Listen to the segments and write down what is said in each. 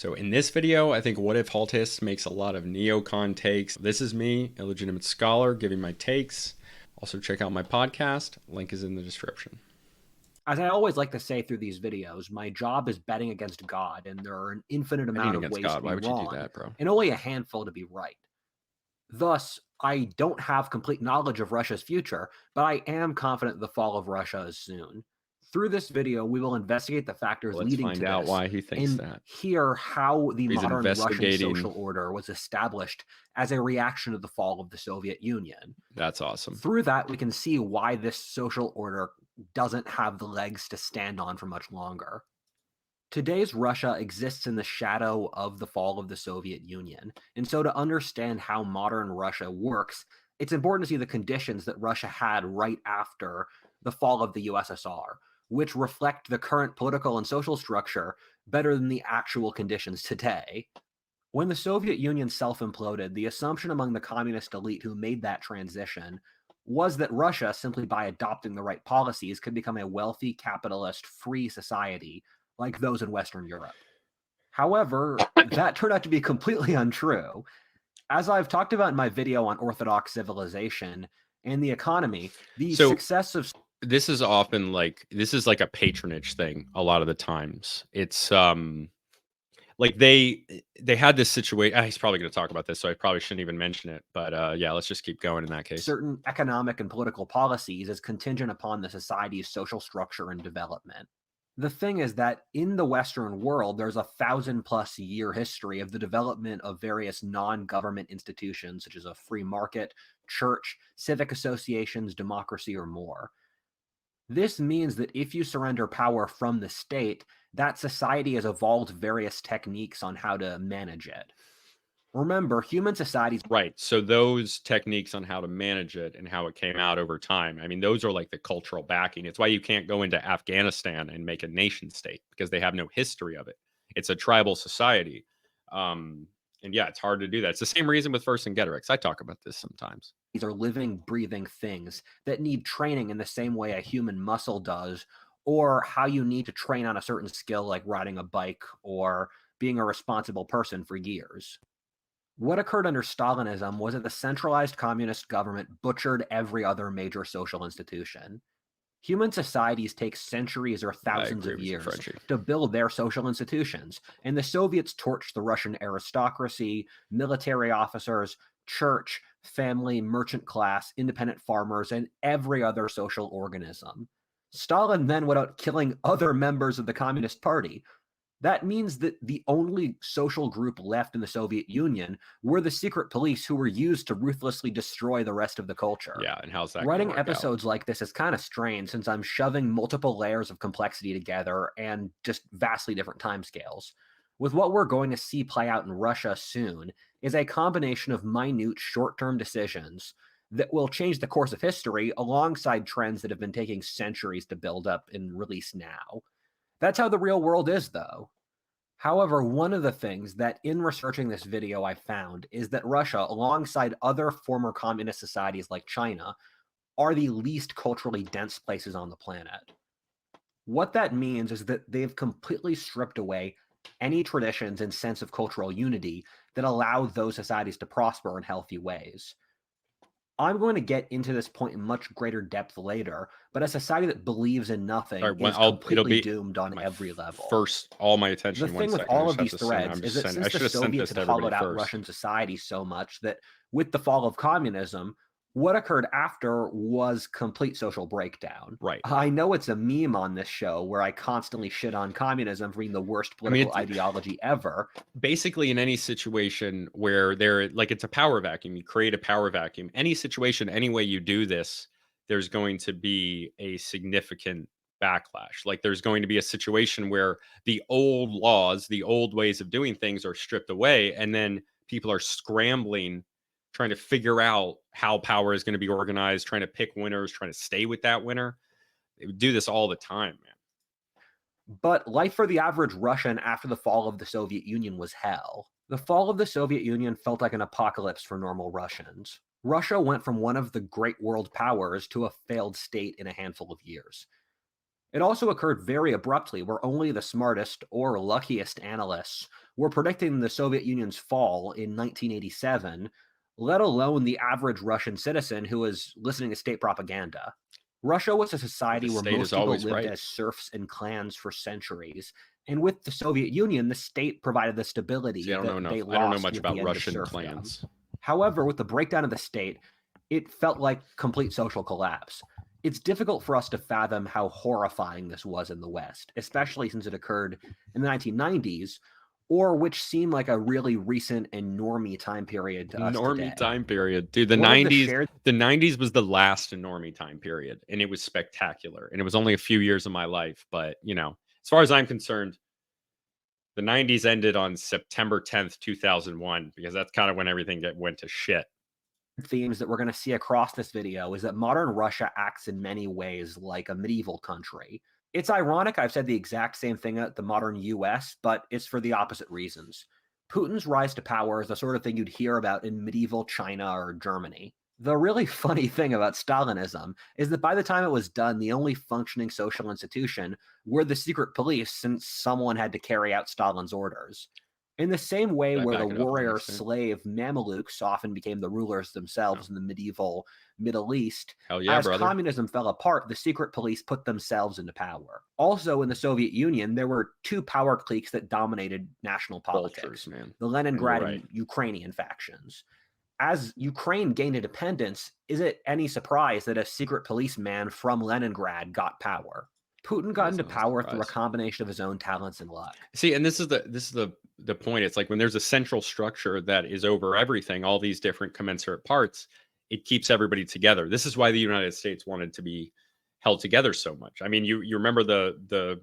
So in this video, I think Whatifalthist makes a lot of neocon takes. This is me, Illegitimate Scholar, giving my takes. Also check out my podcast. Link is in the description. As I always like to say through these videos, my job is betting against God, and there are an infinite amount of ways to be Why would you do wrong, that, bro? and only a handful to be right. Thus, I don't have complete knowledge of Russia's future, but I am confident the fall of Russia is soon. Through this video, we will investigate the factors Let's leading to find out this why he thinks and that. hear how the He's modern Russian investigating. social order was established as a reaction to the fall of the Soviet Union. That's awesome. Through that, we can see why this social order doesn't have the legs to stand on for much longer. Today's Russia exists in the shadow of the fall of the Soviet Union, and so to understand how modern Russia works, it's important to see the conditions that Russia had right after the fall of the USSR, which reflect the current political and social structure better than the actual conditions today. When the Soviet Union self-imploded, the assumption among the communist elite who made that transition was that Russia, simply by adopting the right policies, could become a wealthy, capitalist, free society like those in Western Europe. However, that turned out to be completely untrue. As I've talked about in my video on Orthodox civilization and the economy, the success of this is often like a patronage thing a lot of the times. It's like they had this situation. He's probably going to talk about this, so I probably shouldn't even mention it. But yeah, let's just keep going in that case. Certain economic and political policies is contingent upon the society's social structure and development. The thing is that in the Western world, there's a 1,000+ year history of the development of various non-government institutions, such as a free market, church, civic associations, democracy, or more. This means that if you surrender power from the state, that society has evolved various techniques on how to manage it. Remember, human societies... Right. So those techniques on how to manage it and how it came out over time, I mean, those are like the cultural backing. It's why you can't go into Afghanistan and make a nation state because they have no history of it. It's a tribal society. And yeah, it's hard to do that. It's the same reason with Vercingetorix. I talk about this sometimes. These are living, breathing things that need training in the same way a human muscle does, or how you need to train on a certain skill like riding a bike or being a responsible person for years. What occurred under Stalinism was that the centralized communist government butchered every other major social institution. Human societies take centuries or thousands of years to build their social institutions, and the Soviets torched the Russian aristocracy, military officers, church, family, merchant class, independent farmers, and every other social organism. Stalin then went out killing other members of the Communist Party. That means that the only social group left in the Soviet Union were the secret police who were used to ruthlessly destroy the rest of the culture. Yeah, and how's that Writing episodes like this is kind of strange since I'm shoving multiple layers of complexity together and just vastly different timescales. With what we're going to see play out in Russia soon is a combination of minute short-term decisions that will change the course of history alongside trends that have been taking centuries to build up and release now. That's how the real world is, though. However, one of the things that in researching this video I found is that Russia, alongside other former communist societies like China, are the least culturally dense places on the planet. What that means is that they've completely stripped away any traditions and sense of cultural unity that allow those societies to prosper in healthy ways. I'm going to get into this point in much greater depth later, but a society that believes in nothing is completely doomed on every level. All my attention. The thing with all of these threads is that since the Soviets had hollowed out Russian society so much that with the fall of communism, what occurred after was complete social breakdown. Right. I know it's a meme on this show where I constantly shit on communism for being the worst political ideology ever. Basically, in any situation where it's a power vacuum, you create a power vacuum. Any situation, any way you do this, there's going to be a significant backlash. Like there's going to be a situation where the old laws, the old ways of doing things are stripped away, and then people are scrambling, trying to figure out how power is going to be organized, trying to pick winners, trying to stay with that winner. They would do this all the time, man. But life for the average Russian after the fall of the Soviet Union was hell. The fall of the Soviet Union felt like an apocalypse for normal Russians. Russia went from one of the great world powers to a failed state in a handful of years. It also occurred very abruptly, where only the smartest or luckiest analysts were predicting the Soviet Union's fall in 1987, let alone the average Russian citizen who was listening to state propaganda. Russia was a The society where state is most people always lived right. as serfs and clans for centuries. And with the Soviet Union, the state provided the See, stability I don't know that they enough. I don't know lost much with the about end of Russian serfdom. clans. However, with the breakdown of the state, it felt like complete social collapse. It's difficult for us to fathom how horrifying this was in the West, especially since it occurred in the 1990s, or which seemed like a really recent and normie time period to us Normie today. time period, dude. One of the shared The '90s was the last normie time period, and it was spectacular. And it was only a few years of my life, but as far as I'm concerned, the '90s ended on September 10th, 2001, because that's kind of when everything went to shit. themes that we're going to see across this video is that modern Russia acts in many ways like a medieval country. It's ironic I've said the exact same thing at the modern US, but it's for the opposite reasons. Putin's rise to power is the sort of thing you'd hear about in medieval China or Germany. The really funny thing about Stalinism is that by the time it was done, the only functioning social institution were the secret police, since someone had to carry out Stalin's orders. In the same way Should I where the back it up and warrior explain? slave Mamelukes often became the rulers No. themselves in the medieval Middle East, Hell yeah, as brother. communism fell apart, the secret police put themselves into power. Also, in the Soviet Union, there were two power cliques that dominated national Vultures, politics: man. the And you're Leningrad right. and Ukrainian factions. As Ukraine gained independence, is it any surprise that a secret policeman from Leningrad got power? Putin It got into isn't a power through a surprise. combination of his own talents and luck. See, and this is the point. It's like when there's a central structure that is over everything, all these different commensurate parts, it keeps everybody together. This is why the United States wanted to be held together so much. I mean, you remember the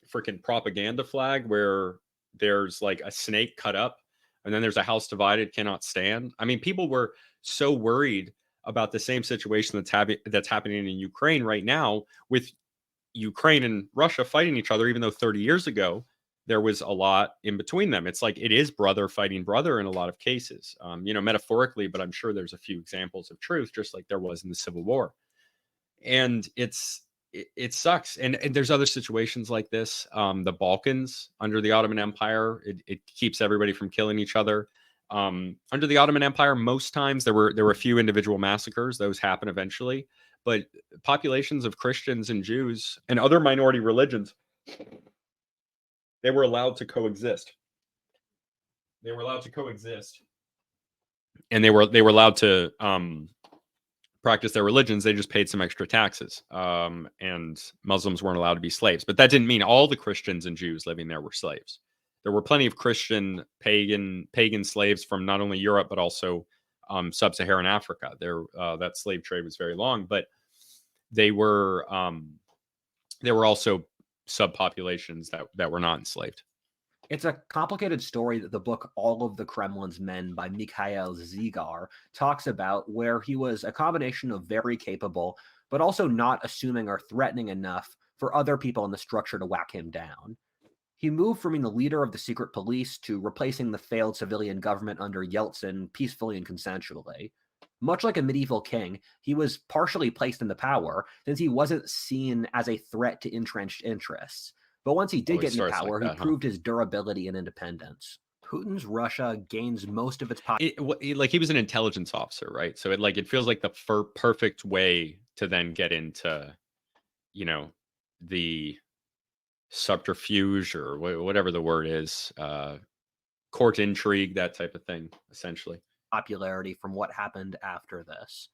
freaking propaganda flag where there's like a snake cut up and then there's a house divided cannot stand. I mean, people were so worried about the same situation that's happening in Ukraine right now, with Ukraine and Russia fighting each other, even though 30 years ago there was a lot in between them. It's like it is brother fighting brother in a lot of cases, metaphorically, but I'm sure there's a few examples of truth, just like there was in the Civil War. And it sucks. And there's other situations like this. The Balkans under the Ottoman Empire, it keeps everybody from killing each other. Under the Ottoman Empire, most times there were a few individual massacres. Those happen eventually, but populations of Christians and Jews and other minority religions, they were allowed to coexist. They were allowed to coexist, and they were allowed to practice their religions. They just paid some extra taxes, and Muslims weren't allowed to be slaves. But that didn't mean all the Christians and Jews living there were slaves. There were plenty of Christian pagan slaves from not only Europe but also sub-Saharan Africa. There, that slave trade was very long, but they were there were also subpopulations that were not enslaved. It's a complicated story that the book All of the Kremlin's Men by Mikhail Zygar talks about, where he was a combination of very capable, but also not assuming or threatening enough for other people in the structure to whack him down. He moved from being the leader of the secret police to replacing the failed civilian government under Yeltsin peacefully and consensually. Much like a medieval king, he was partially placed into power since he wasn't seen as a threat to entrenched interests. But once he did Always get into starts like power, he that, huh? proved his durability and independence. Putin's Russia gains most of its Like he was an intelligence officer, right? So it feels like the perfect way to then get into you know the subterfuge or whatever the word is, court intrigue, that type of thing, essentially. popularity from what happened after this.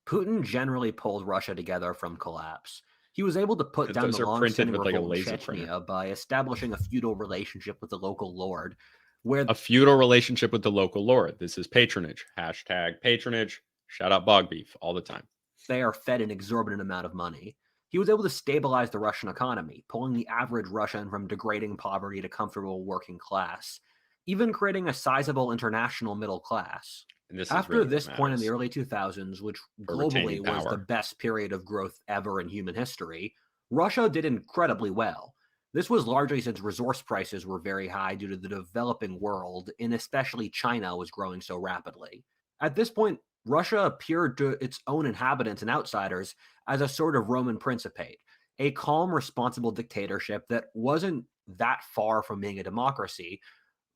Putin generally pulled Russia together from collapse. He was able to put down the Those are printed long-standing with like a revolt in laser printer. Chechnya by establishing a feudal relationship with the local lord, where A feudal relationship with the local lord. This is patronage. Hashtag patronage. Shout out bog beef all the time. they are fed an exorbitant amount of money. He was able to stabilize the Russian economy, pulling the average Russian from degrading poverty to comfortable working class, even creating a sizable international middle class. And this is After really what this point in the matters early 2000s, which for retaining globally was the power. best period of growth ever in human history, Russia did incredibly well. This was largely since resource prices were very high due to the developing world, and especially China was growing so rapidly. At this point, Russia appeared to its own inhabitants and outsiders as a sort of Roman principate, a calm, responsible dictatorship that wasn't that far from being a democracy,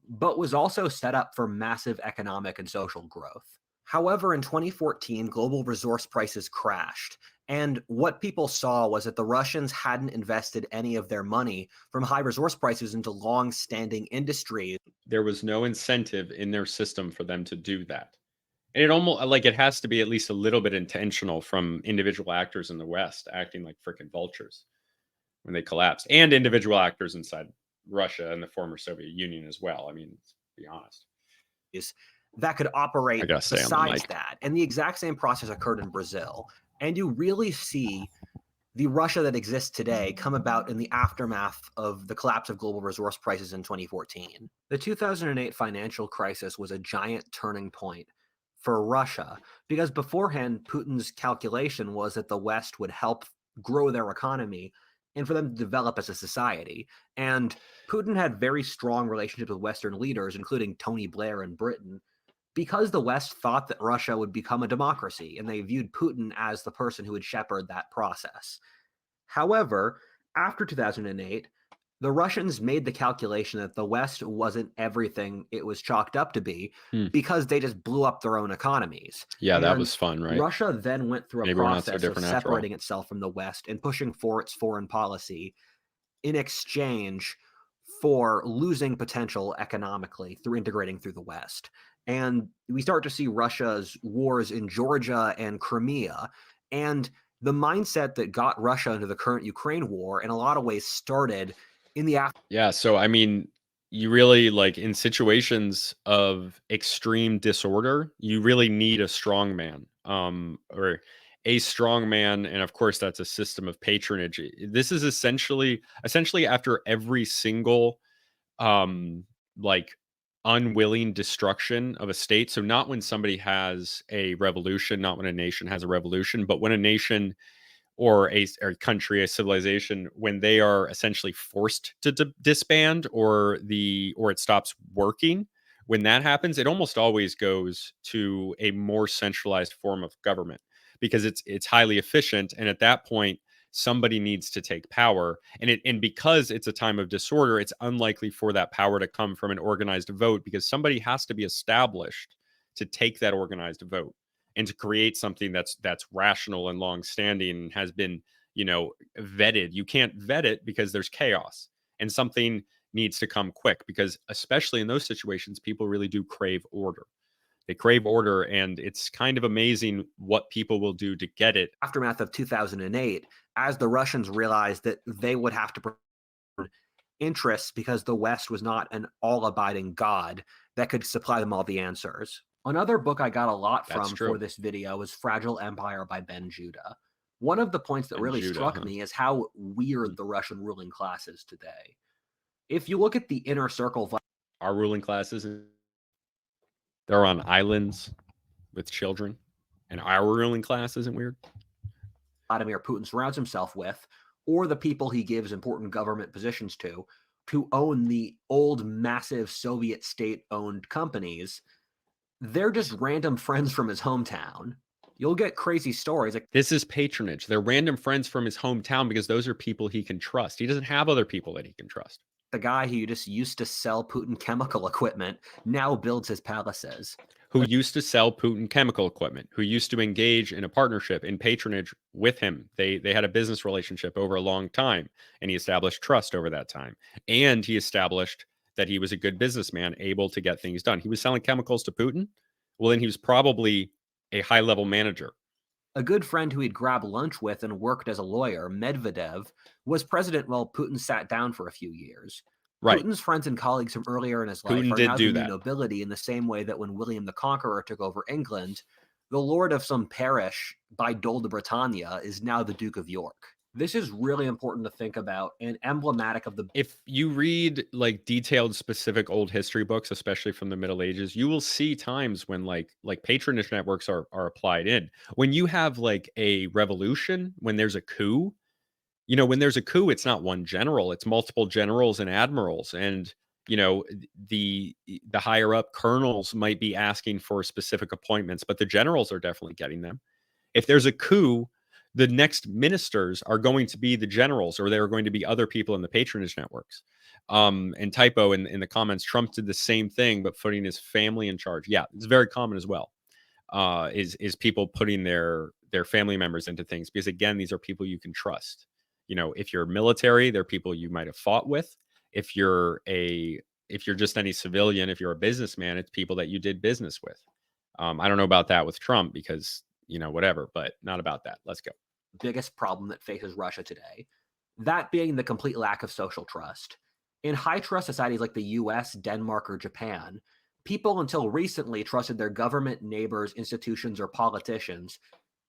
but was also set up for massive economic and social growth. However, in 2014, global resource prices crashed. And what people saw was that the Russians hadn't invested any of their money from high resource prices into long standing industries. There was no incentive in their system for them to do that. And it almost like it has to be at least a little bit intentional from individual actors in the West acting like freaking vultures when they collapsed, and individual actors inside Russia and the former Soviet Union as well. I mean, let's be honest. That could I operate gotta stay on the besides mic. that. And the exact same process occurred in Brazil. And you really see the Russia that exists today come about in the aftermath of the collapse of global resource prices in 2014. The 2008 financial crisis was a giant turning point for Russia because beforehand, Putin's calculation was that the West would help grow their economy and for them to develop as a society. And Putin had very strong relationships with Western leaders, including Tony Blair in Britain, because the West thought that Russia would become a democracy, and they viewed Putin as the person who would shepherd that process. However, after 2008, the Russians made the calculation that the West wasn't everything it was chalked up to be Hmm. because they just blew up their own economies. Yeah, that And was fun, right? Russia then went through a Maybe we're not so process of different after all. separating itself from the West and pushing for its foreign policy in exchange for losing potential economically through integrating through the West. And we start to see Russia's wars in Georgia and Crimea. And the mindset that got Russia into the current Ukraine war, in a lot of ways, started in the Yeah, so I mean, you really like in situations of extreme disorder, you really need a strong man. Or a strong man, and of course that's a system of patronage. This is essentially after every single um like unwilling destruction of a state. So not when somebody has a revolution, not when a nation has a revolution, but when a nation or a country, a civilization, when they are essentially forced to disband or it stops working. When that happens, it almost always goes to a more centralized form of government because it's highly efficient, and at that point, somebody needs to take power, and because it's a time of disorder, it's unlikely for that power to come from an organized vote because somebody has to be established to take that organized vote and to create something that's rational and long standing and has been vetted. You can't vet it because there's chaos, and something needs to come quick because especially in those situations people really do crave order. They crave order, and it's kind of amazing what people will do to get it. aftermath of 2008, as the Russians realized that they would have to interests because the West was not an all abiding God that could supply them all the answers. Another book I got a lot That's from for true. this video was Fragile Empire by Ben Judah. One of the points that And really Judah, struck huh? me is how weird the Russian ruling class is today. If you look at the inner circle, Our ruling classes, they're on islands with children, and our ruling class isn't weird. Vladimir Putin surrounds himself with, or the people he gives important government positions to own the old, massive Soviet state owned companies, they're just random friends from his hometown. You'll get crazy stories like This is patronage. They're random friends from his hometown because those are people he can trust. He doesn't have other people that he can trust. the guy who just used to sell Putin chemical equipment now builds his palaces. Who used to sell Putin chemical equipment, who used to engage in a partnership in patronage with him. They had a business relationship over a long time, and he established trust over that time. And he established that he was a good businessman, able to get things done. He was selling chemicals to Putin. Well, then he was probably a high level manager. A good friend who he'd grab lunch with and worked as a lawyer, Medvedev, was president while Putin sat down for a few years. Right. Putin's friends and colleagues from earlier in his life Putin are did now the do new that. nobility in the same way that when William the Conqueror took over England, the lord of some parish by Dole de Bretagne is now the Duke of York. This is really important to think about and emblematic of the If you read like detailed specific old history books, especially from the Middle Ages, you will see times when like patronage networks are applied in. When you have like a revolution, when there's a coup, when there's a coup, it's not one general, it's multiple generals and admirals. And the higher up colonels might be asking for specific appointments, but the generals are definitely getting them. If there's a coup, the next ministers are going to be the generals, or there are going to be other people in the patronage networks. And typo in the comments, Trump did the same thing, but putting his family in charge. Yeah, it's very common as well. Is people putting their family members into things, because again, these are people you can trust. If you're military, they're people you might have fought with. If you're just any civilian, if you're a businessman, it's people that you did business with. I don't know about that with Trump because whatever, but not about that. Let's go. Biggest problem that faces Russia today, that being the complete lack of social trust. In high trust societies like the US, Denmark, or Japan, people until recently trusted their government, neighbors, institutions, or politicians,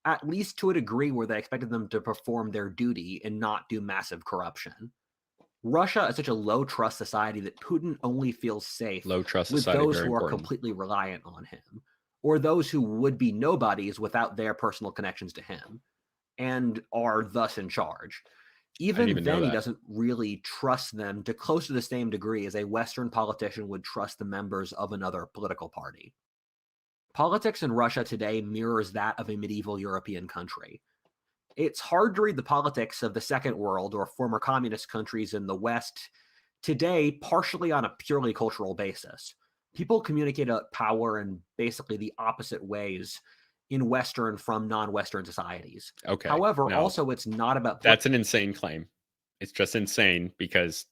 at least to a degree where they expected them to perform their duty and not do massive corruption. Russia is such a low trust society that Putin only feels safe Low trust with society, those very who are important. completely reliant on him, or those who would be nobodies without their personal connections to him and are thus in charge. I didn't Even even know then, he that. doesn't really trust them to close to the same degree as a Western politician would trust the members of another political party. Politics in Russia today mirrors that of a medieval European country. It's hard to read the politics of the Second World or former communist countries in the West today partially on a purely cultural basis. People communicate about power in basically the opposite ways in Western from non Western societies. Okay, However, no, also, it's not about that's an insane claim. It's just insane because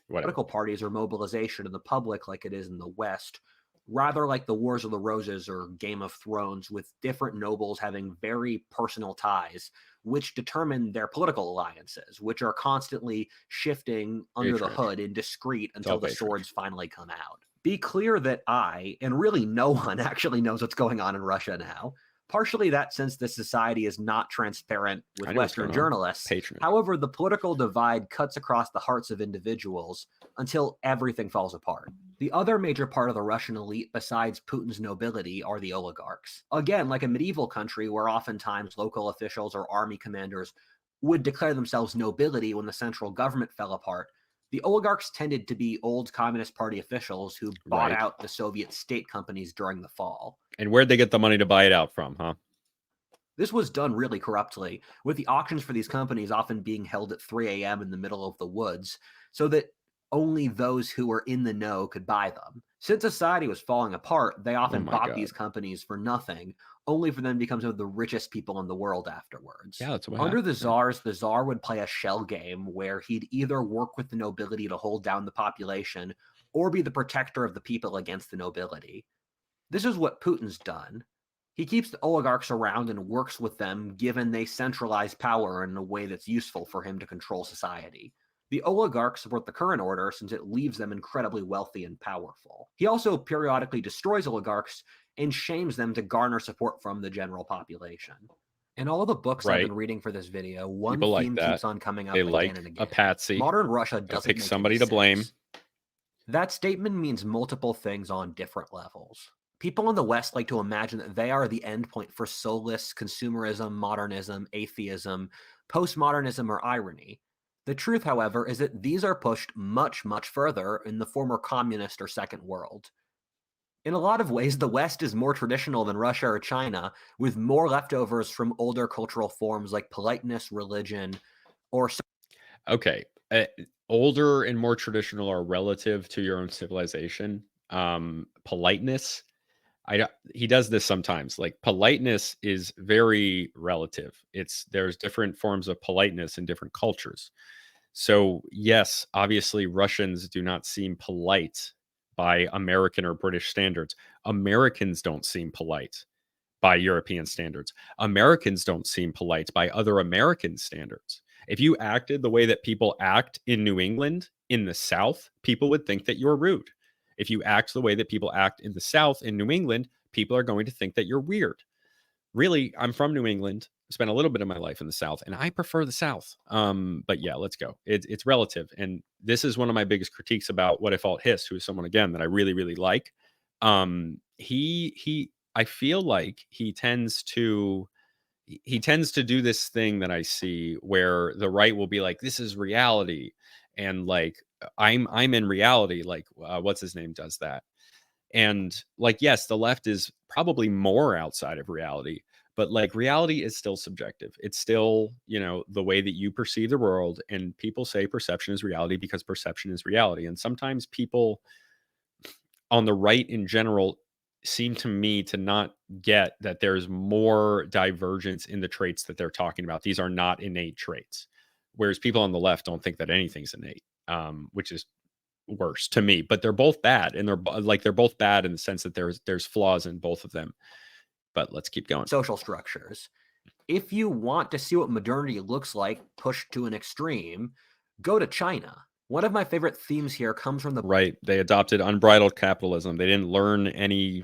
whatever. political parties or mobilization in the public like it is in the West, rather like the Wars of the Roses or Game of Thrones, with different nobles having very personal ties, which determine their political alliances, which are constantly shifting under the Patronage. hood and discreet It's all until the patronage. swords finally come out. Be clear that I, and really no one, actually knows what's going on in Russia now. Partially that since the society is not transparent with I know what's Western going on. journalists. Patronage. However, the political divide cuts across the hearts of individuals until everything falls apart. The other major part of the Russian elite, besides Putin's nobility, are the oligarchs. Again, like a medieval country where oftentimes local officials or army commanders would declare themselves nobility when the central government fell apart, the oligarchs tended to be old Communist Party officials who bought Right. out the Soviet state companies during the fall. And where'd they get the money to buy it out from, huh? This was done really corruptly, with the auctions for these companies often being held at 3 a.m. in the middle of the woods, so that only those who were in the know could buy them. Since society was falling apart, they Oh often my bought god. these companies for nothing, only for them to become some of the richest people in the world afterwards. Yeah, that's what Under happened. the Yeah. czars, the czar would play a shell game where he'd either work with the nobility to hold down the population or be the protector of the people against the nobility. This is what Putin's done. He keeps the oligarchs around and works with them, given they centralize power in a way that's useful for him to control society. The oligarchs support the current order since it leaves them incredibly wealthy and powerful. He also periodically destroys oligarchs and shames them to garner support from the general population. In all the books I've been Right. reading for this video, one People like theme that. keeps on coming They up again and like a again. patsy. Modern Russia Gotta doesn't pick make any somebody to blame. sense. That statement means multiple things on different levels. People in the West like to imagine that they are the endpoint for soulless consumerism, modernism, atheism, postmodernism, or irony. The truth, however, is that these are pushed much, much further in the former communist or second world. In a lot of ways, the West is more traditional than Russia or China, with more leftovers from older cultural forms like politeness, religion, or Okay. Older and more traditional are relative to your own civilization. Politeness, he does this sometimes. Like politeness is very relative. There's different forms of politeness in different cultures. So, yes, obviously Russians do not seem polite by American or British standards. Americans don't seem polite by European standards. Americans don't seem polite by other American standards. If you acted the way that people act in New England, in the South, people would think that you're rude. If you act the way that people act in the South, in New England, people are going to think that you're weird. Really, I'm from New England, spent a little bit of my life in the South, and I prefer the South. But yeah, let's go. It's relative. And this is one of my biggest critiques about Whatifalthist, who is someone, again, that I really, really like. I feel like he tends to do this thing that I see where the right will be like, this is reality, and like I'm in reality. Like what's his name does that, and like yes, the left is probably more outside of reality, But like reality is still subjective. It's still, the way that you perceive the world. And people say perception is reality because perception is reality. And sometimes people on the right in general seem to me to not get that there's more divergence in the traits that they're talking about. These are not innate traits. Whereas people on the left don't think that anything's innate, which is worse to me. But they're both bad, and they're both bad in the sense that there's flaws in both of them. But let's keep going. Social structures. If you want to see what modernity looks like pushed to an extreme, go to China. One of my favorite themes here comes from the Right. They adopted unbridled capitalism. They didn't learn any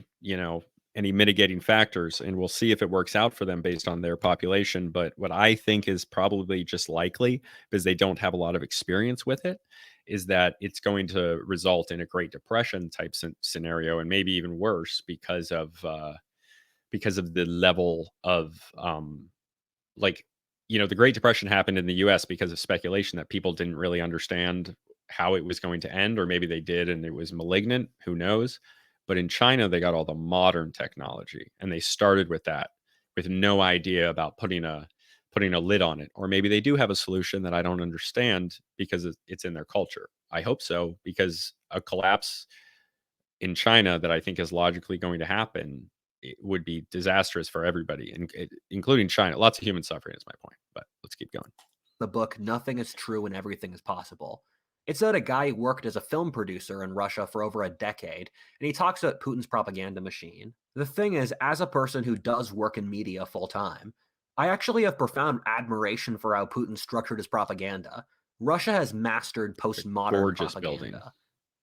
mitigating factors, and we'll see if it works out for them based on their population. But what I think is probably just likely, because they don't have a lot of experience with it, is that it's going to result in a Great Depression type scenario, and maybe even worse because of the level of like the Great Depression happened in the US because of speculation that people didn't really understand how it was going to end, or maybe they did and it was malignant, who knows. But in China they got all the modern technology, and they started with that with no idea about putting a lid on it. Or maybe they do have a solution that I don't understand because it's in their culture. I hope so, because a collapse in China that I think is logically going to happen, it would be disastrous for everybody, including China. Lots of human suffering is my point, but let's keep going. book Nothing is True and Everything is Possible. It's about a guy who worked as a film producer in Russia for over a decade, and he talks about Putin's propaganda machine. The thing is, as a person who does work in media full time, I actually have profound admiration for how Putin structured his propaganda. Russia has mastered It's a postmodern gorgeous building. propaganda.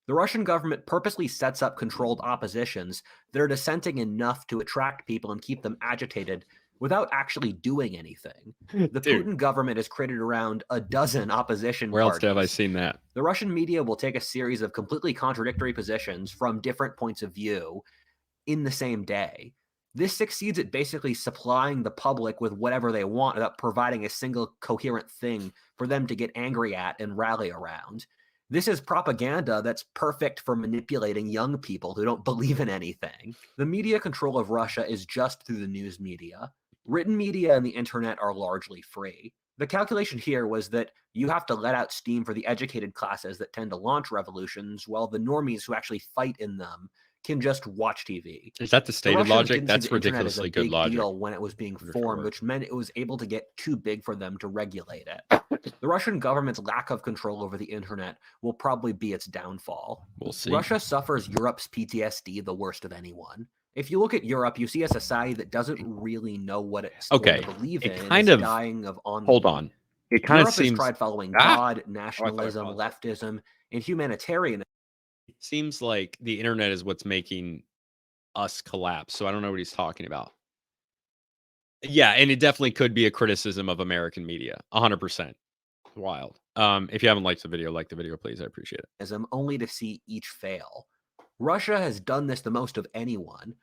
The Russian government purposely sets up controlled oppositions that are dissenting enough to attract people and keep them agitated without actually doing anything. The Dude, Putin government is created around a dozen opposition where else have I parties. seen that? The Russian media will take a series of completely contradictory positions from different points of view in the same day. This succeeds at basically supplying the public with whatever they want without providing a single coherent thing for them to get angry at and rally around. This is propaganda that's perfect for manipulating young people who don't believe in anything. The media control of Russia is just through the news media. Written media and the internet are largely free. The calculation here was that you have to let out steam for the educated classes that tend to launch revolutions, while the normies who actually fight in them can just watch TV. Is that the The stated Russians logic? didn't see That's the internet as a ridiculously good big logic. deal when it was being Word for formed, word. which meant it was able to get too big for them to regulate it. The Russian government's lack of control over the internet will probably be its downfall. We'll see. Russia suffers Europe's PTSD the worst of anyone. If you look at Europe, you see a society that doesn't really know what it's Okay, going to believe it in and kind is of dying of hold ennui. on. It kind of Europe has seems tried following ah. God, Oh, I thought I nationalism, paused it. leftism, and humanitarianism. It seems like the internet is what's making us collapse. So I don't know what he's talking about. Yeah, and it definitely could be a criticism of American media. 100%. Wild. If you haven't liked the video, like the video, please. I appreciate it. Only to see each fail. Russia has done this the most of anyone.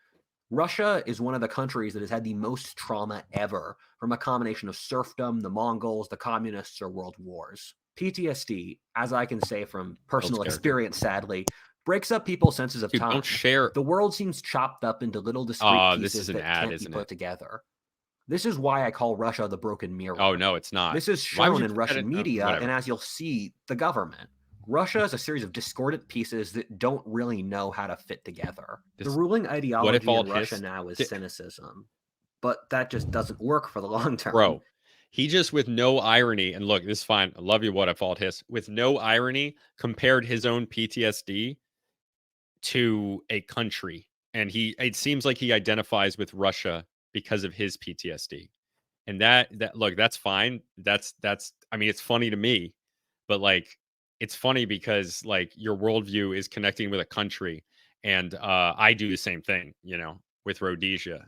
Russia is one of the countries that has had the most trauma ever from a combination of serfdom, the Mongols, the communists, or world wars. PTSD, as I can say from personal character. experience, sadly, breaks up people's senses of Dude, time. don't share. The world seems chopped up into little discrete This is pieces an that ad, can't be isn't put it? together. This is why I call Russia the broken mirror. Oh no, it's not. This is Why would shown you in put that Russian in? media, Whatever. and as you'll see, the government. Russia is a series of discordant pieces that don't really know how to fit together. The ruling ideology in Russia now is cynicism, but that just doesn't work for the long term. Bro, he just, with no irony, and look, this is fine. I love you, Whatifalthist. With no irony, compared his own PTSD to a country, and it seems like he identifies with Russia because of his PTSD. And that look, that's fine. That's I mean, it's funny to me, but like it's funny because like your worldview is connecting with a country, and I do the same thing, with Rhodesia.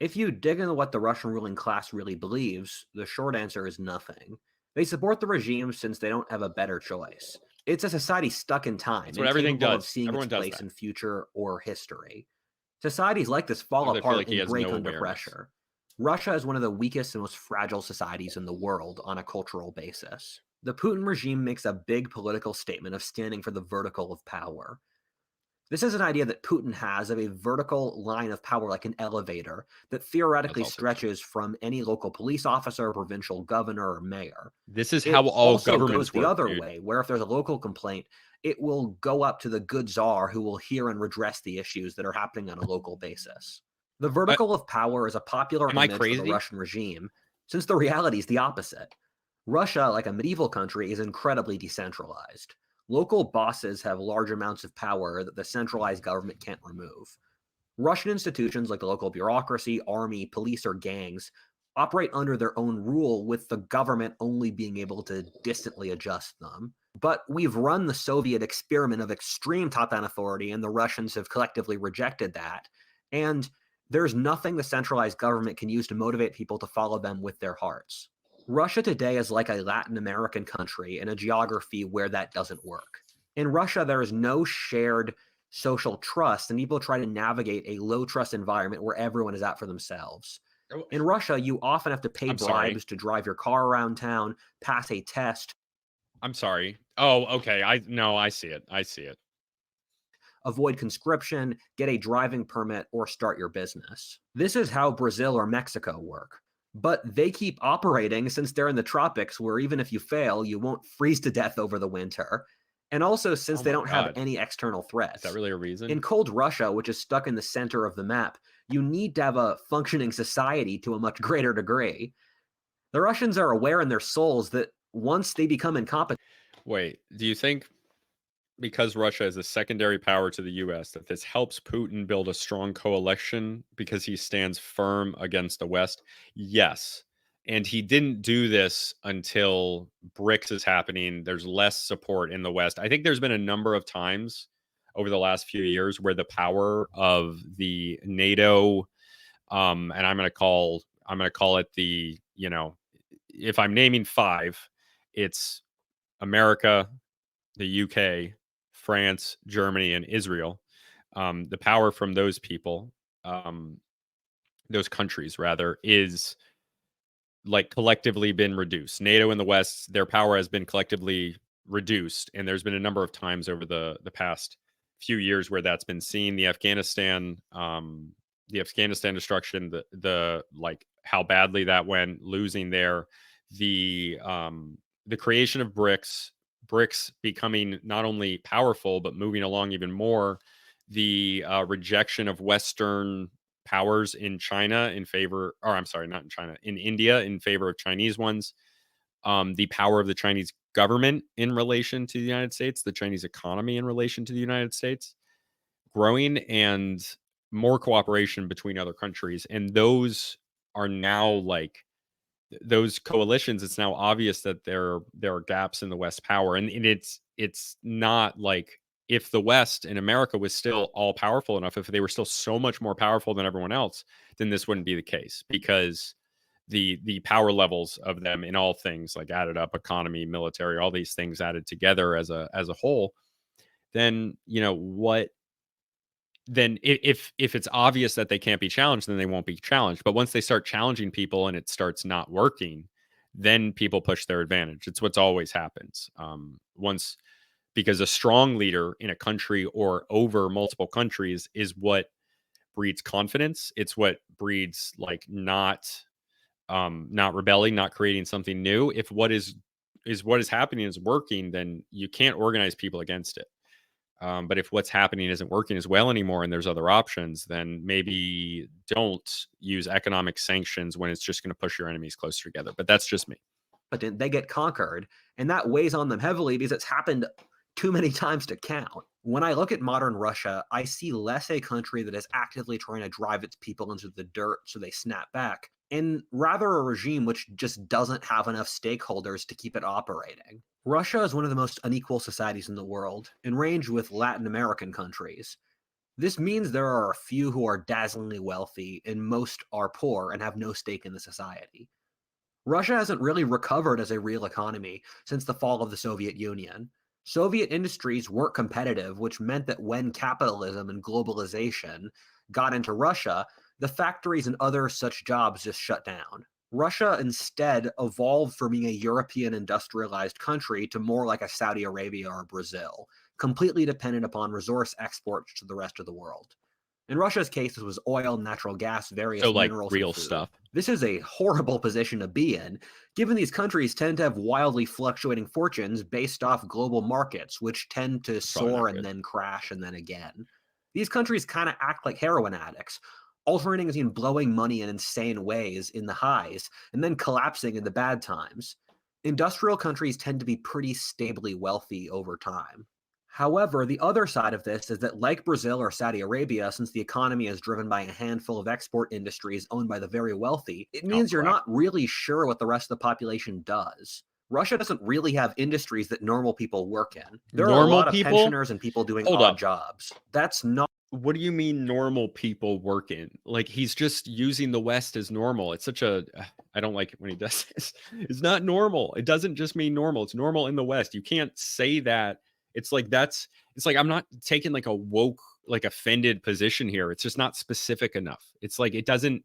If you dig into what the Russian ruling class really believes, the short answer is nothing. They support the regime since they don't have a better choice. It's a society stuck in time, That's what everything incapable of does. seeing Everyone its does place that. in future or history. Societies like this fall Because I feel apart like he and has break no under awareness. pressure. Russia is one of the weakest and most fragile societies in the world on a cultural basis. The Putin regime makes a big political statement of standing for the vertical of power. This is an idea that Putin has of a vertical line of power, like an elevator, that That's theoretically also true. stretches from any local police officer, provincial governor, or mayor. This is how It all also goes governments the work, other dude. way, where if there's a local complaint, it will go up to the good czar who will hear and redress the issues that are happening on a local basis. The Uh, vertical of power is a popular am I image for the crazy? Russian regime, since the reality is the opposite. Russia, like a medieval country, is incredibly decentralized. Local bosses have large amounts of power that the centralized government can't remove. Russian institutions like the local bureaucracy, army, police, or gangs operate under their own rule, with the government only being able to distantly adjust them. But we've run the Soviet experiment of extreme top down authority, and the Russians have collectively rejected that. And there's nothing the centralized government can use to motivate people to follow them with their hearts. Russia today is like a Latin American country in a geography where that doesn't work. In Russia, there is no shared social trust, and people try to navigate a low trust environment where everyone is out for themselves. Oh, In Russia, you often have to pay I'm sorry. bribes to drive your car around town, pass a test, I'm sorry. Oh, okay. I no, I see it. I see it. avoid conscription, get a driving permit, or start your business. This is how Brazil or Mexico work. But they keep operating since they're in the tropics, where even if you fail, you won't freeze to death over the winter. And also since Oh they my don't have god. any external Is that threats. really a In reason? cold Russia, which is stuck in the center of the map, you need to have a functioning society to a much greater degree. The Russians are aware in their souls that once they become incompetent, Wait, do you think because Russia is a secondary power to the US that this helps Putin build a strong coalition because he stands firm against the West? Yes. And he didn't do this until BRICS is happening. There's less support in the West. I think there's been a number of times over the last few years where the power of the NATO and I'm going to call it the, if I'm naming five, it's America, the UK, France, Germany, and Israel. The power from those people, um, those countries rather, is like collectively been reduced. NATO in the West, their power has been collectively reduced, and there's been a number of times over the past few years where that's been seen. The Afghanistan destruction, the like how badly that went, losing there, the creation of BRICS becoming not only powerful but moving along even more, the rejection of Western powers in China in favor, or I'm sorry, not in China, in India in favor of Chinese ones. The power of the Chinese government in relation to the United States, the Chinese economy in relation to the United States, growing, and more cooperation between other countries. And those are now like those coalitions. It's now obvious that there are gaps in the West power, and it's not like if the West and America was still all powerful enough, if they were still so much more powerful than everyone else, then this wouldn't be the case because the power levels of them in all things like added up, economy, military, all these things added together as a whole, then what then if it's obvious that they can't be challenged, then they won't be challenged. But once they start challenging people and it starts not working, then people push their advantage. It's what's always happens. Once because a strong leader in a country or over multiple countries is what breeds confidence. It's what breeds like not rebelling, not creating something new. If what is happening is working, then you can't organize people against it. But if what's happening isn't working as well anymore and there's other options, then maybe don't use economic sanctions when it's just going to push your enemies closer together. But that's just me. they get conquered, and that weighs on them heavily because it's happened too many times to count. When I look at modern Russia, I see less a country that is actively trying to drive its people into the dirt so they snap back, and rather a regime which just doesn't have enough stakeholders to keep it operating. Russia is one of the most unequal societies in the world, in range with Latin American countries. This means there are a few who are dazzlingly wealthy, and most are poor and have no stake in the society. Russia hasn't really recovered as a real economy since the fall of the Soviet Union. Soviet industries weren't competitive, which meant that when capitalism and globalization got into Russia, the factories and other such jobs just shut down. Russia instead evolved from being a European industrialized country to more like a Saudi Arabia or Brazil, completely dependent upon resource exports to the rest of the world. In Russia's case, this was oil, natural gas, So, various like, minerals, and real food. stuff. This is a horrible position to be in, given these countries tend to have wildly fluctuating fortunes based off global markets, which tend to It's probably not soar and good. then crash and then again. These countries kind of act like heroin addicts, alternating between blowing money in insane ways in the highs and then collapsing in the bad times. Industrial countries tend to be pretty stably wealthy over time. However, the other side of this is that, like Brazil or Saudi Arabia, since the economy is driven by a handful of export industries owned by the very wealthy, it Oh, means you're crap. not really sure what the rest of the population does. Russia doesn't really have industries that normal people work in. There are a Normal lot of people? pensioners and people doing Hold odd up. jobs. That's not What do you mean normal people work in? Like, he's just using the West as normal. It's such a I don't like it when he does this. It's not normal. It doesn't just mean normal. It's normal in the West. You can't say that. It's like I'm not taking like a woke, like offended position here. It's just not specific enough. It's like it doesn't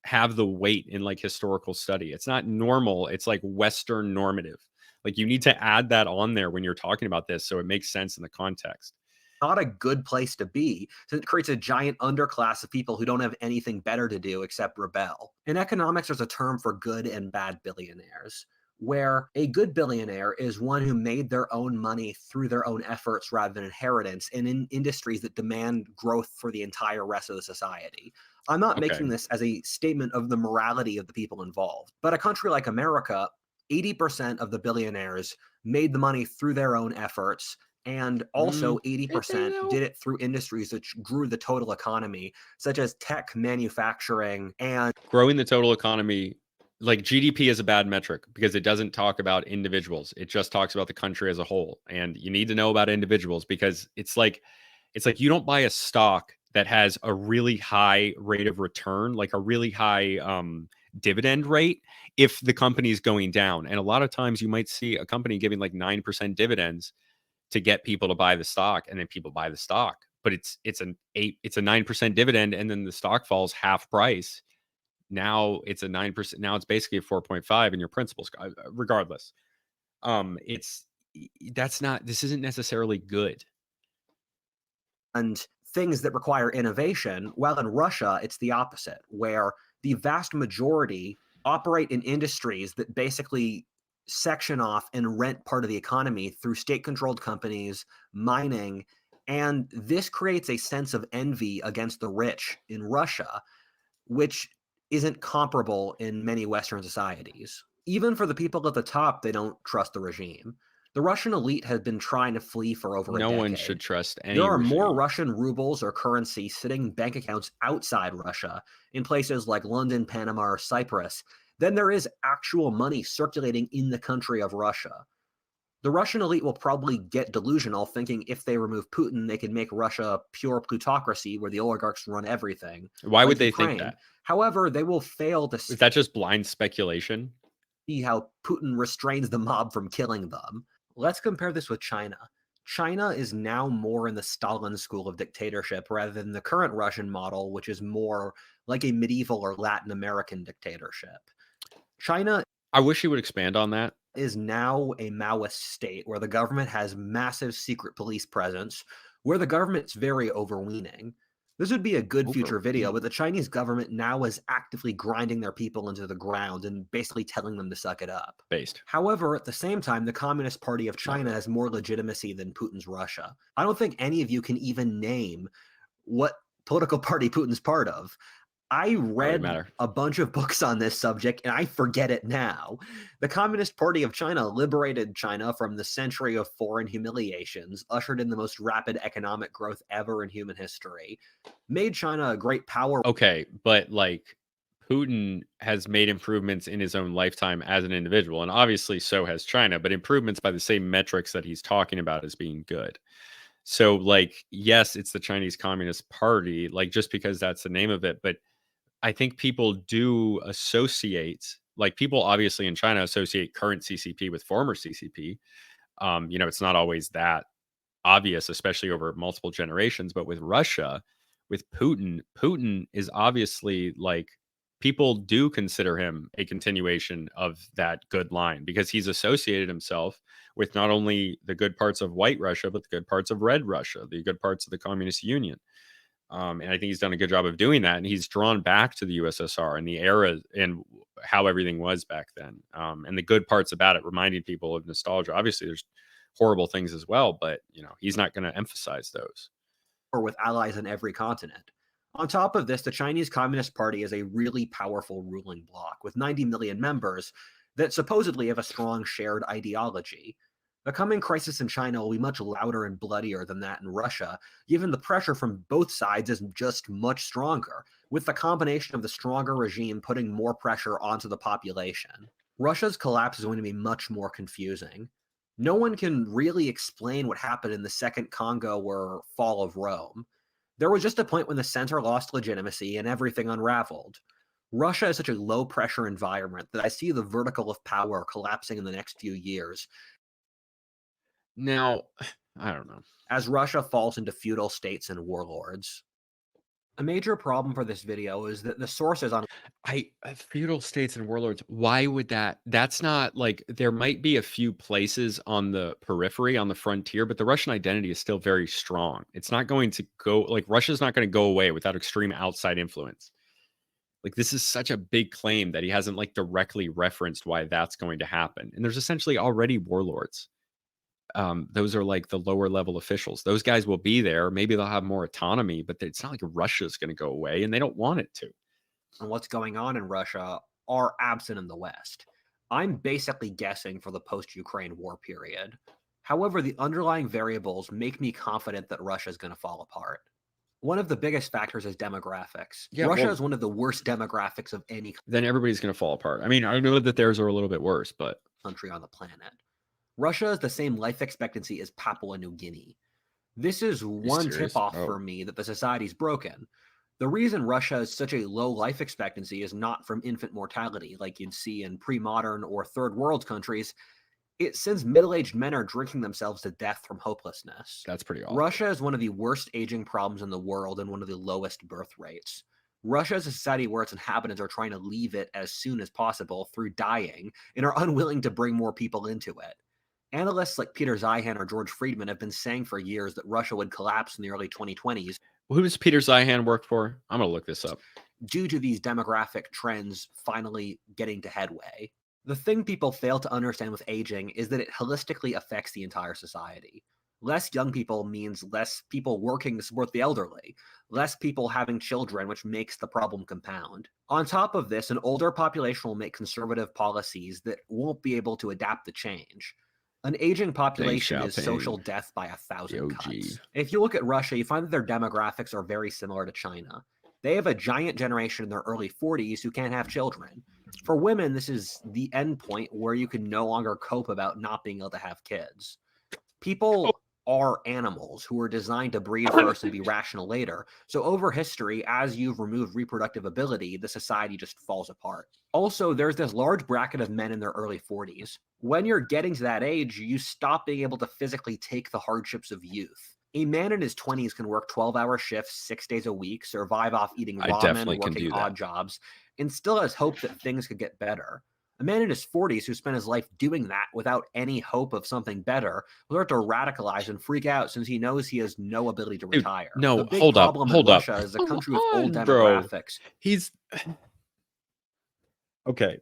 have the weight in like historical study. It's not normal. It's like Western normative. Like, you need to add that on there when you're talking about this so it makes sense in the context. not a good place to be, since it creates a giant underclass of people who don't have anything better to do except rebel. In economics, there's a term for good and bad billionaires, where a good billionaire is one who made their own money through their own efforts rather than inheritance, and in industries that demand growth for the entire rest of the society. I'm not Okay. making this as a statement of the morality of the people involved, but a country like America, 80% of the billionaires made the money through their own efforts, and also Did they 80% though? did it through industries which grew the total economy, such as tech, manufacturing, and Growing the total economy, like GDP is a bad metric because it doesn't talk about individuals. It just talks about the country as a whole. And you need to know about individuals because it's like you don't buy a stock that has a really high rate of return, like a really high dividend rate if the company is going down. And a lot of times you might see a company giving like 9% dividends to get people to buy the stock, and then people buy the stock. But it's a 9% dividend, and then the stock falls half price. Now it's a 9%. Now it's basically a 4.5 in your principal. Regardless, it's that's not. This isn't necessarily good. and things that require innovation, while in Russia, it's the opposite, where the vast majority operate in industries that basically section off and rent part of the economy through state controlled companies, mining. And this creates a sense of envy against the rich in Russia, which isn't comparable in many Western societies. Even for the people at the top, they don't trust the regime. The Russian elite has been trying to flee for over a No one should decade. trust There any are more regime. Russian rubles or currency sitting in bank accounts outside Russia, in places like London, Panama, or Cyprus, than there is actual money circulating in the country of Russia. The Russian elite will probably get delusional, thinking if they remove Putin, they can make Russia a pure plutocracy where the oligarchs run everything, Why would like they think Ukraine. that? However, they will fail to Is that just blind speculation? see how Putin restrains the mob from killing them. Let's compare this with China. China is now more in the Stalin school of dictatorship rather than the current Russian model, which is more like a medieval or Latin American dictatorship. China I wish you would expand on that. is now a Maoist state where the government has massive secret police presence, where the government's very overweening. This would be a good future video, but Overweening. the Chinese government now is actively grinding their people into the ground and basically telling them to suck it up. Based. However, at the same time, the Communist Party of Not China really. has more legitimacy than Putin's Russia. I don't think any of you can even name what political party Putin's part of. I Not really read matter. a bunch of books on this subject and I forget it now. The Communist Party of China liberated China from the century of foreign humiliations, ushered in the most rapid economic growth ever in human history, made China a great power. Okay, but like Putin has made improvements in his own lifetime as an individual, and obviously so has China, but improvements by the same metrics that he's talking about as being good. So, like, yes, it's the Chinese Communist Party, like, just because that's the name of it, but I think people do associate, like, people obviously in China associate current CCP with former CCP. It's not always that obvious, especially over multiple generations. But with Russia, with Putin is obviously like people do consider him a continuation of that good line because he's associated himself with not only the good parts of white Russia, but the good parts of red Russia, the good parts of the Communist Union. And I think he's done a good job of doing that. And he's drawn back to the USSR and the era and how everything was back then. And the good parts about it, reminding people of nostalgia. Obviously, there's horrible things as well, but he's not going to emphasize those. Or with allies on every continent. On top of this, the Chinese Communist Party is a really powerful ruling bloc with 90 million members that supposedly have a strong shared ideology. The coming crisis in China will be much louder and bloodier than that in Russia, given the pressure from both sides is just much stronger, with the combination of the stronger regime putting more pressure onto the population. Russia's collapse is going to be much more confusing. No one can really explain what happened in the Second Congo or fall of Rome. There was just a point when the center lost legitimacy and everything unraveled. Russia is such a low pressure environment that I see the vertical of power collapsing in the next few years Now, I don't know. as Russia falls into feudal states and warlords. A major problem for this video is that the sources on Feudal states and warlords, why would that's not like there might be a few places on the periphery, on the frontier, but the Russian identity is still very strong. It's not going to go like Russia's not going to go away without extreme outside influence. Like this is such a big claim that he hasn't like directly referenced why that's going to happen. And there's essentially already warlords. Those are like the lower level officials. Those guys will be there. Maybe they'll have more autonomy, but it's not like Russia's going to go away and they don't want it to. and what's going on in Russia are absent in the West. I'm basically guessing for the post Ukraine war period. However, the underlying variables make me confident that Russia is going to fall apart. One of the biggest factors is demographics. Yeah, Russia well, is one of the worst demographics of any then everybody's going to fall apart. I mean, I know that theirs are a little bit worse, but country on the planet. Russia has the same life expectancy as Papua New Guinea. This is one serious? tip off Oh, for me that the society's broken. The reason Russia has such a low life expectancy is not from infant mortality like you'd see in pre modern or third world countries. It's since middle aged men are drinking themselves to death from hopelessness. that's pretty awful. Russia is one of the worst aging problems in the world and one of the lowest birth rates. Russia is a society where its inhabitants are trying to leave it as soon as possible through dying and are unwilling to bring more people into it. Analysts like Peter Zeihan or George Friedman have been saying for years that Russia would collapse in the early 2020s Who does Peter Zeihan work for? I'm going to look this up. due to these demographic trends finally getting to headway. The thing people fail to understand with aging is that it holistically affects the entire society. Less young people means less people working to support the elderly, less people having children, which makes the problem compound. On top of this, an older population will make conservative policies that won't be able to adapt to change. An aging population is Xiaoping, social death by a the thousand OG. cuts. If you look at Russia, you find that their demographics are very similar to China. They have a giant generation in their early 40s who can't have children. For women, this is the end point where you can no longer cope about not being able to have kids. People are animals who are designed to breed first and be rational later. So over history, as you've removed reproductive ability, the society just falls apart. Also, there's this large bracket of men in their early 40s. When you're getting to that age, you stop being able to physically take the hardships of youth. A man in his 20s can work 12-hour shifts 6 days a week, survive off eating I ramen, definitely can working do odd that. jobs, and still has hope that things could get better. A man in his 40s who spent his life doing that without any hope of something better will start to radicalize and freak out since he knows he has no ability to Dude, retire. The no, big hold up, problem in hold up. Russia is a Come country with old on, bro. demographics. He's okay.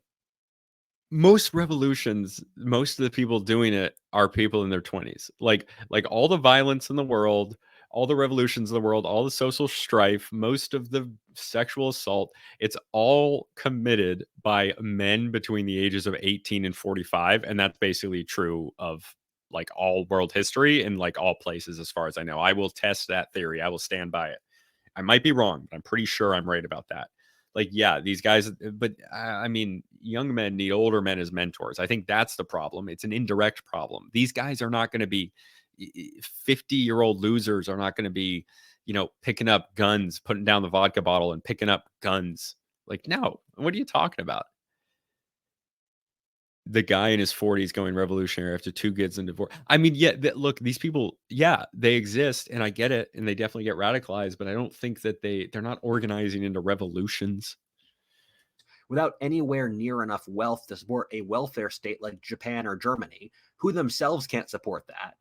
Most revolutions, most of the people doing it are people in their 20s. Like all the violence in the world, all the revolutions in the world, all the social strife, most of the sexual assault, it's all committed by men between the ages of 18 and 45, and that's basically true of like all world history and like all places as far as I know. I will test that theory. I will stand by it. I might be wrong, but I'm pretty sure I'm right about that. Like, yeah, these guys, but I mean, young men need older men as mentors. I think that's the problem. It's an indirect problem. These guys are not going to be 50-year-old losers, are not going to be, picking up guns, putting down the vodka bottle and picking up guns. Like, no, what are you talking about? The guy in his 40s going revolutionary after 2 kids and divorce. I mean, yeah, look, these people, yeah, they exist and I get it and they definitely get radicalized, but I don't think that they're not organizing into revolutions. without anywhere near enough wealth to support a welfare state like Japan or Germany, who themselves can't support that.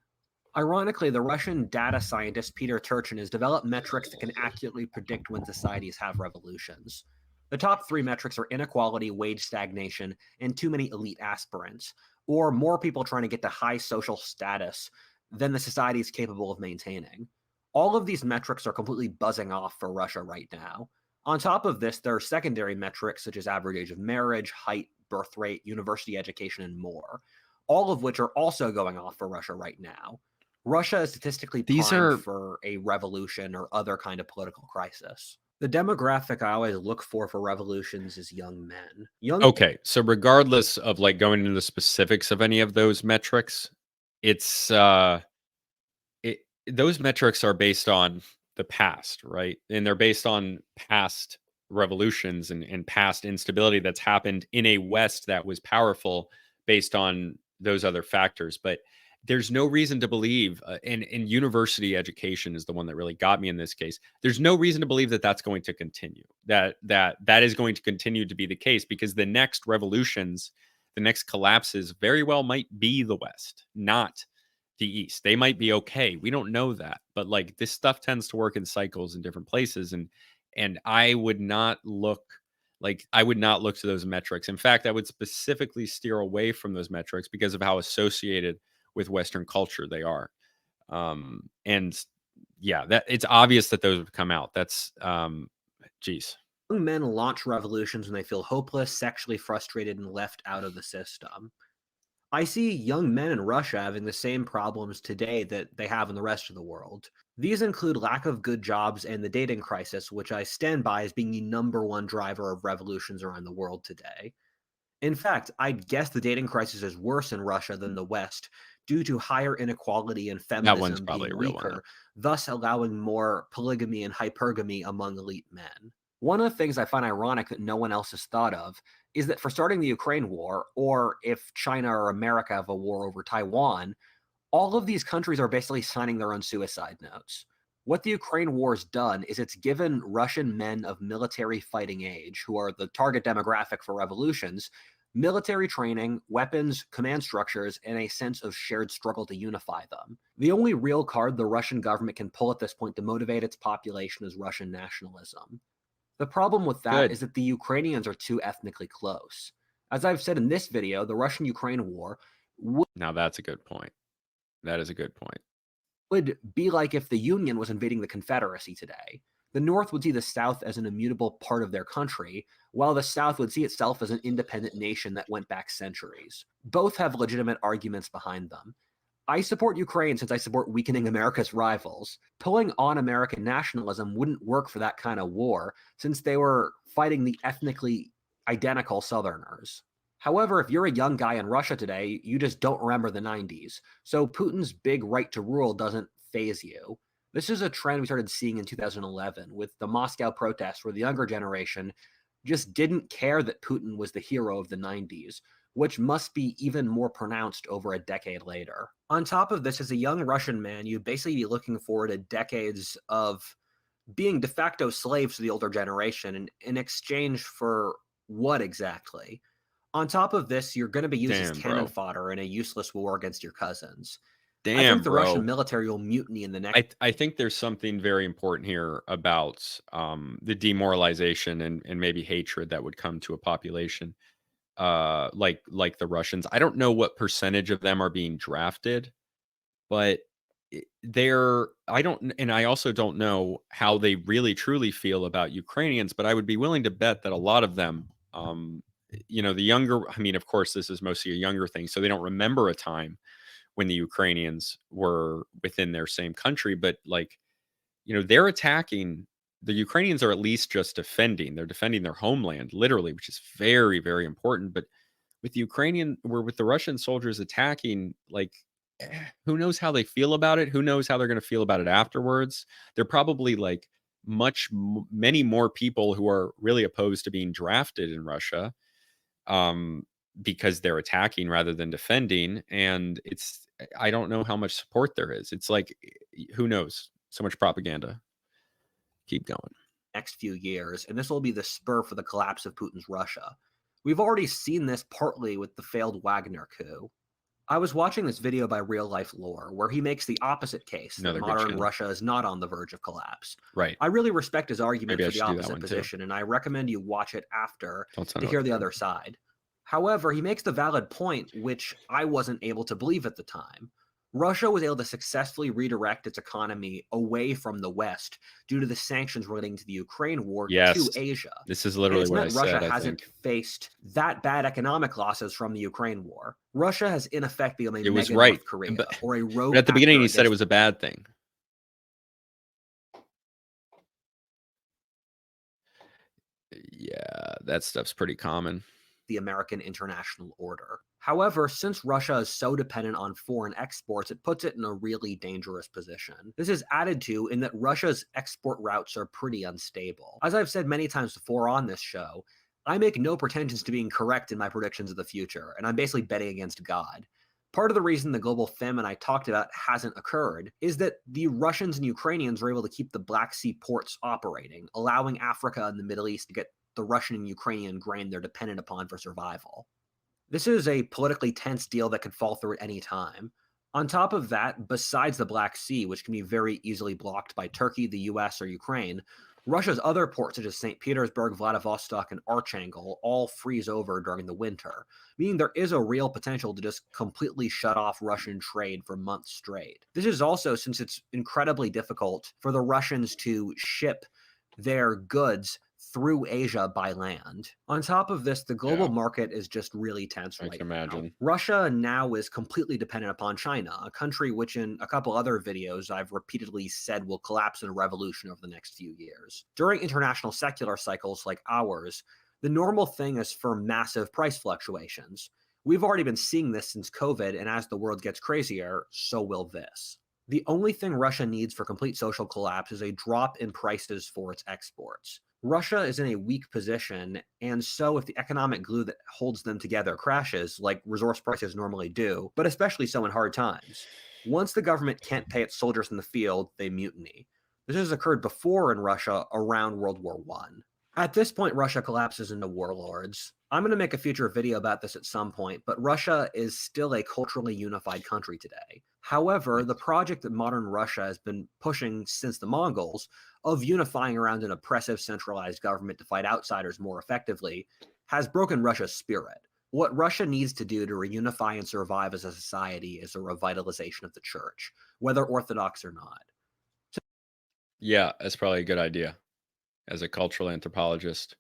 Ironically, the Russian data scientist Peter Turchin has developed metrics that can accurately predict when societies have revolutions. The top three metrics are inequality, wage stagnation, and too many elite aspirants, or more people trying to get to high social status than the society is capable of maintaining. All of these metrics are completely buzzing off for Russia right now. On top of this, there are secondary metrics such as average age of marriage, height, birth rate, university education, and more, all of which are also going off for Russia right now. Russia is statistically These primed are for a revolution or other kind of political crisis. The demographic I always look for revolutions is young men. Young okay. So regardless of like going into the specifics of any of those metrics, it's those metrics are based on the past, right? And they're based on past revolutions and past instability that's happened in a West that was powerful based on those other factors. But there's no reason to believe, and university education is the one that really got me in this case. There's no reason to believe that that's going to continue. That is going to continue to be the case because the next revolutions, the next collapses, very well might be the West, not the East. They might be okay. We don't know that. But like this stuff tends to work in cycles in different places. And I would not look to those metrics. In fact, I would specifically steer away from those metrics because of how associated with Western culture they are. And yeah, that it's obvious that those would come out. That's geez. men launch revolutions when they feel hopeless, sexually frustrated, and left out of the system. I see young men in Russia having the same problems today that they have in the rest of the world. These include lack of good jobs and the dating crisis, which I stand by as being the number one driver of revolutions around the world today. In fact, I'd guess the dating crisis is worse in Russia than the West due to higher inequality and That one's feminism probably being a real one. weaker, thus allowing more polygamy and hypergamy among elite men. One of the things I find ironic that no one else has thought of is that for starting the Ukraine war, or if China or America have a war over Taiwan, all of these countries are basically signing their own suicide notes. What the Ukraine war's done is it's given Russian men of military fighting age, who are the target demographic for revolutions, military training, weapons, command structures, and a sense of shared struggle to unify them. The only real card the Russian government can pull at this point to motivate its population is Russian nationalism. The problem with that Good. is that the Ukrainians are too ethnically close. As I've said in this video, the Russian Ukraine war Now that's a good point. That is a good point. would be like if the Union was invading the Confederacy today. The North would see the South as an immutable part of their country, while the South would see itself as an independent nation that went back centuries. Both have legitimate arguments behind them. I support Ukraine since I support weakening America's rivals. Pulling on American nationalism wouldn't work for that kind of war, since they were fighting the ethnically identical Southerners. However, if you're a young guy in Russia today, you just don't remember the 90s. So Putin's big right to rule doesn't phase you. This is a trend we started seeing in 2011 with the Moscow protests, where the younger generation just didn't care that Putin was the hero of the 90s, which must be even more pronounced over a decade later. On top of this, as a young Russian man, you'd basically be looking forward to decades of being de facto slaves to the older generation in exchange for what exactly? On top of this, you're going to be used as Damn, cannon bro. fodder in a useless war against your cousins. I think Damn, the Russian bro. military will mutiny in the next. I think there's something very important here about the demoralization and maybe hatred that would come to a population like the Russians. I don't know what percentage of them are being drafted, but I don't, and I also don't know how they really truly feel about Ukrainians, but I would be willing to bet that a lot of them, the younger, I mean, of course, this is mostly a younger thing, so they don't remember a time when the Ukrainians were within their same country, but like, they're attacking. The Ukrainians are at least just defending. They're defending their homeland, literally, which is very, very important. But with the Russian soldiers attacking, like, who knows how they feel about it? Who knows how they're going to feel about it afterwards? They're probably like many more people who are really opposed to being drafted in Russia, um, because they're attacking rather than defending. And I don't know how much support there is. It's like, who knows? So much propaganda. Keep going. next few years, and this will be the spur for the collapse of Putin's Russia. We've already seen this partly with the failed Wagner coup. I was watching this video by Real Life Lore, where he makes the opposite case that Another good modern channel. Russia is not on the verge of collapse. Right. I really respect his argument Maybe I for the should do that opposite one too. position, and I recommend you watch it after Don't sound to like hear the a other side. However, he makes the valid point, which I wasn't able to believe at the time. Russia was able to successfully redirect its economy away from the West due to the sanctions relating to the Ukraine war to Yes. Asia. This is And literally it's what I meant Russia said, I hasn't think. faced that bad economic losses from the Ukraine war. Russia has in effect become a It was mega right. North Korea But or a but rogue at the beginning, actor he said it against was a bad thing. Yeah, that stuff's pretty common. the American international order. However, since Russia is so dependent on foreign exports, it puts it in a really dangerous position. This is added to in that Russia's export routes are pretty unstable. As I've said many times before on this show, I make no pretensions to being correct in my predictions of the future, and I'm basically betting against God. Part of the reason the global famine I talked about hasn't occurred is that the Russians and Ukrainians were able to keep the Black Sea ports operating, allowing Africa and the Middle East to get the Russian and Ukrainian grain they're dependent upon for survival. This is a politically tense deal that could fall through at any time. On top of that, besides the Black Sea, which can be very easily blocked by Turkey, the US, or Ukraine, Russia's other ports such as St. Petersburg, Vladivostok, and Archangel all freeze over during the winter, meaning there is a real potential to just completely shut off Russian trade for months straight. This is also since it's incredibly difficult for the Russians to ship their goods through Asia by land. On top of this, the global Yeah, market is just really tense I right can now. imagine. Russia now is completely dependent upon China, a country which in a couple other videos I've repeatedly said will collapse in a revolution over the next few years. During international secular cycles like ours, the normal thing is for massive price fluctuations. We've already been seeing this since COVID, and as the world gets crazier, so will this. The only thing Russia needs for complete social collapse is a drop in prices for its exports. Russia is in a weak position, and so if the economic glue that holds them together crashes, like resource prices normally do, but especially so in hard times, once the government can't pay its soldiers in the field, they mutiny. This has occurred before in Russia around World War One. At this point, Russia collapses into warlords. I'm going to make a future video about this at some point, but Russia is still a culturally unified country today. However, the project that modern Russia has been pushing since the Mongols of unifying around an oppressive centralized government to fight outsiders more effectively has broken Russia's spirit. What Russia needs to do to reunify and survive as a society is a revitalization of the church, whether orthodox or not. Yeah, that's probably a good idea. As a cultural anthropologist,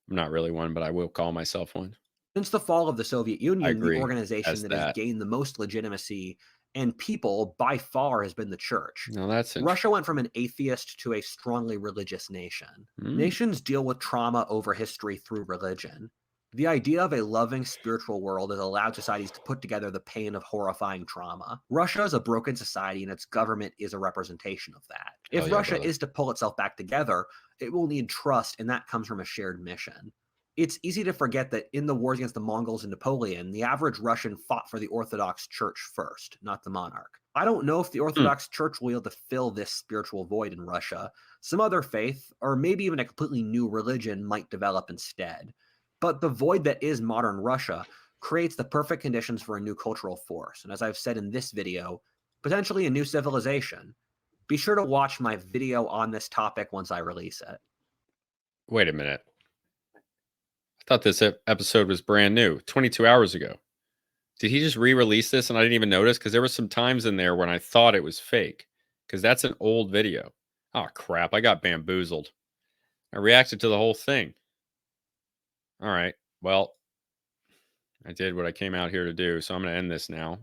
I'm not really one, but I will call myself one. Since the fall of the Soviet I Union, the agree organization as that has that. gained the most legitimacy and people by far has been the church. No, that's interesting. Russia went from an atheist to a strongly religious nation. Mm. Nations deal with trauma over history through religion. The idea of a loving spiritual world has allowed societies to put together the pain of horrifying trauma. Russia is a broken society, and its government is a representation of that. Hell If yeah, Russia brother. is to pull itself back together, it will need trust, and that comes from a shared mission. It's easy to forget that in the wars against the Mongols and Napoleon, the average Russian fought for the Orthodox Church first, not the monarch. I don't know if the Hmm. Orthodox Church will be able to fill this spiritual void in Russia. Some other faith, or maybe even a completely new religion, might develop instead. But the void that is modern Russia creates the perfect conditions for a new cultural force, and as I've said in this video, potentially a new civilization. Be sure to watch my video on this topic once I release it. Wait a minute. I thought this episode was brand new, 22 hours ago. Did he just re-release this and I didn't even notice? Because there were some times in there when I thought it was fake. Because that's an old video. Oh crap! I got bamboozled. I reacted to the whole thing. All right. Well, I did what I came out here to do, so I'm going to end this now.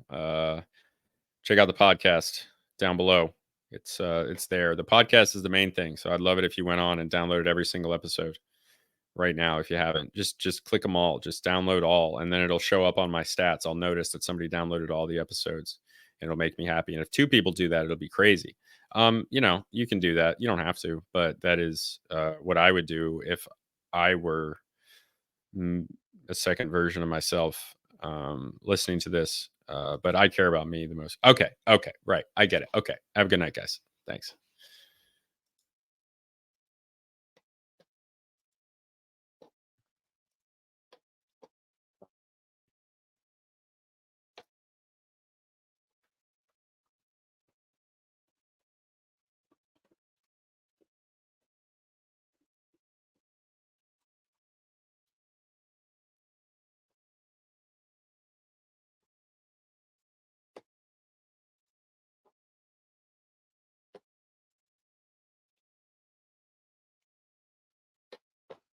Check out the podcast down below. It's there. The podcast is the main thing, so I'd love it if you went on and downloaded every single episode right now. If you haven't, just click them all. Just download all, and then it'll show up on my stats. I'll notice that somebody downloaded all the episodes, and it'll make me happy. And if two people do that, it'll be crazy. You can do that. You don't have to, but that is what I would do if I were a second version of myself listening to this. But I care about me the most. Okay. Right. I get it. Okay. Have a good night, guys. Thanks.